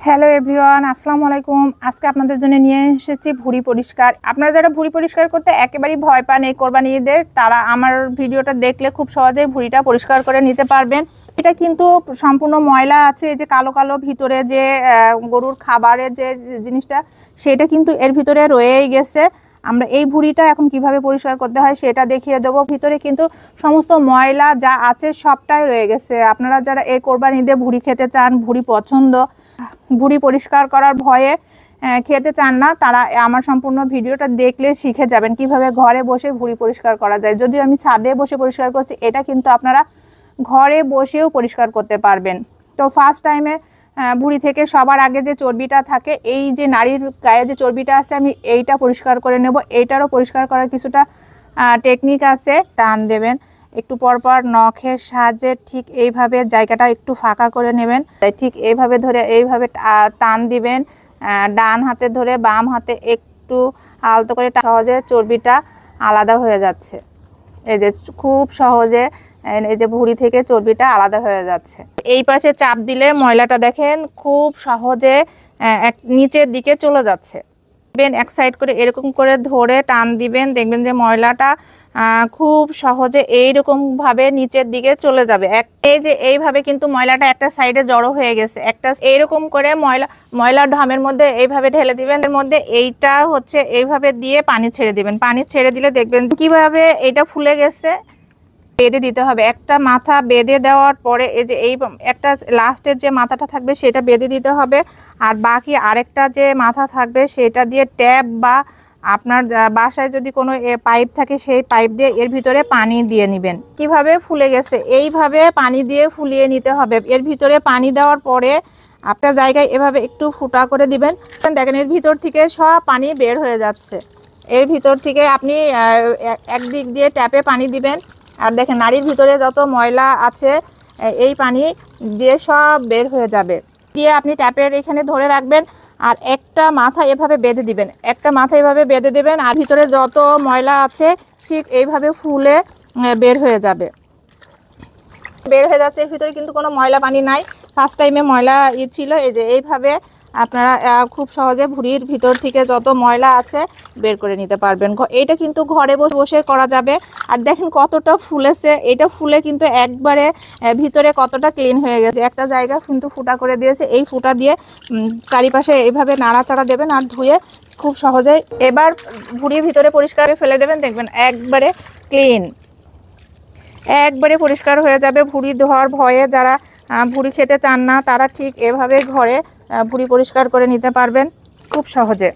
Hello everyone, আসসালামু আলাইকুম। আজকে আপনাদের জন্য নিয়ে এসেছি ভুঁড়ি পরিষ্কার। আপনারা যারা ভুঁড়ি পরিষ্কার করতে একেবারেই ভয় পান এই কোরবানি ঈদে, তারা আমার ভিডিওটা দেখলে খুব সহজেই ভুঁড়িটা পরিষ্কার করে নিতে পারবেন। এটা কিন্তু সম্পূর্ণ ময়লা আছে, এই যে কালো কালো ভিতরে যে গরুর খাবারের যে জিনিসটা, সেটা কিন্তু এর ভিতরে রয়েই গেছে। আমরা এই ভুঁড়িটা এখন কিভাবে পরিষ্কার করতে হয় সেটা দেখিয়ে দেবো। ভিতরে কিন্তু সমস্ত ময়লা যা আছে সবটাই রয়ে গেছে। আপনারা যারা এই কোরবানি ঈদে ভুঁড়ি খেতে চান, ভুঁড়ি পছন্দ, ভুঁড়ি পরিষ্কার করার ভয়ে খেতে চান না, তারা আমার সম্পূর্ণ ভিডিওটা দেখলে শিখে যাবেন কিভাবে ঘরে বসে ভুঁড়ি পরিষ্কার করা যায়। যদিও আমি ছাদে বসে পরিষ্কার করছি, এটা কিন্তু আপনারা ঘরে বসেও পরিষ্কার করতে পারবেন। তো ফার্স্ট টাইমে ভুঁড়ি থেকে সবার আগে যে চর্বিটা থাকে, এই যে নারীর গায়ে যে চর্বিটা আছে, আমি এইটা পরিষ্কার করে নেব। এইটারও পরিষ্কার করার কিছুটা টেকনিক আছে। টান দেবেন একটু পরপর নখের সাহায্যে, ঠিক এইভাবে জায়গাটা একটু ফাঁকা করে নেবেন। ঠিক এইভাবে ধরে এইভাবে টান দিবেন, ডান হাতে ধরে বাম হাতে একটু আলতো করে, সহজে চর্বিটা আলাদা হয়ে যাচ্ছে। এই যে খুব সহজে এই যে ভুঁড়ি থেকে চর্বিটা আলাদা হয়ে যাচ্ছে। এই পাশে চাপ দিলে ময়লাটা দেখেন খুব সহজে নিচের দিকে চলে যাচ্ছে। এক সাইড করে এরকম করে ধরে টান দিবেন, দেখবেন যে ময়লাটা খুব সহজে এইরকম ভাবে নিচের দিকে চলে যাবে। এই যে এইভাবে কিন্তু ময়লাটা একটা সাইডে জড়ো হয়ে গেছে। একটা এইরকম করে ময়লা ঢামের মধ্যে এইভাবে ঢেলে দিবেন। এর মধ্যে এইটা হচ্ছে এইভাবে দিয়ে পানি ছেড়ে দিবেন। পানি ছেড়ে দিলে দেখবেন কিভাবে এটা ফুলে গেছে। বেঁধে দিতে হবে, একটা মাথা বেঁধে দেওয়ার পরে এই যে এই একটা লাস্টের যে মাথাটা থাকবে সেটা বেঁধে দিতে হবে। আর বাকি আরেকটা যে মাথা থাকবে সেটা দিয়ে ট্যাপ বা আপনার বাসায় যদি কোনো পাইপ থাকে সেই পাইপ দিয়ে এর ভিতরে পানি দিয়ে নেবেন। কিভাবে ফুলে গেছে এইভাবে পানি দিয়ে ফুলিয়ে নিতে হবে। এর ভিতরে পানি দেওয়ার পরে একটা জায়গায় এভাবে একটু ফুটা করে দিবেন। দেখেন এর ভিতর থেকে সব পানি বের হয়ে যাচ্ছে। এর ভিতর থেকে আপনি একদিক দিয়ে ট্যাপে পানি দিবেন, আর দেখেন নাড়ির ভিতরে যত ময়লা আছে এই পানি দিয়ে সব বের হয়ে যাবে। দিয়ে আপনি ট্যাপের এখানে ধরে রাখবেন আর একটা মাথা এভাবে বেঁধে দিবেন। একটা মাথা এভাবে বেঁধে দেবেন আর ভিতরে যত ময়লা আছে ঠিক এইভাবে ফুলে বের হয়ে যাবে। বের হয়ে যাচ্ছে, এর ভিতরে কিন্তু কোনো ময়লা পানি নাই। ফার্স্ট টাইমে ময়লা ছিল। এই যে এইভাবে আপনারা খুব সহজে ভুঁড়ির ভিতর থেকে যত ময়লা আছে বের করে নিতে পারবেন। এইটা কিন্তু ঘরে বসে করা যাবে। আর দেখেন কতটা ফুলেছে, এটা ফুলে কিন্তু একবারে ভিতরে কতটা ক্লিন হয়ে গেছে। একটা জায়গা কিন্তু ফুটা করে দিয়েছে, এই ফুটা দিয়ে চারিপাশে এইভাবে নাড়াচাড়া দেবেন আর ধুয়ে খুব সহজেই এবার ভুঁড়ির ভিতরে পরিষ্কার ফেলে দেবেন। দেখবেন একবারে ক্লিন, একবারে পরিষ্কার হয়ে যাবে। ভুঁড়ি ধোয়ার ভয়ে যারা ভুঁড়ি খেতে চান না, তারা ঠিক এভাবে ঘরে ভুঁড়ি পরিষ্কার করে নিতে পারবেন খুব সহজে।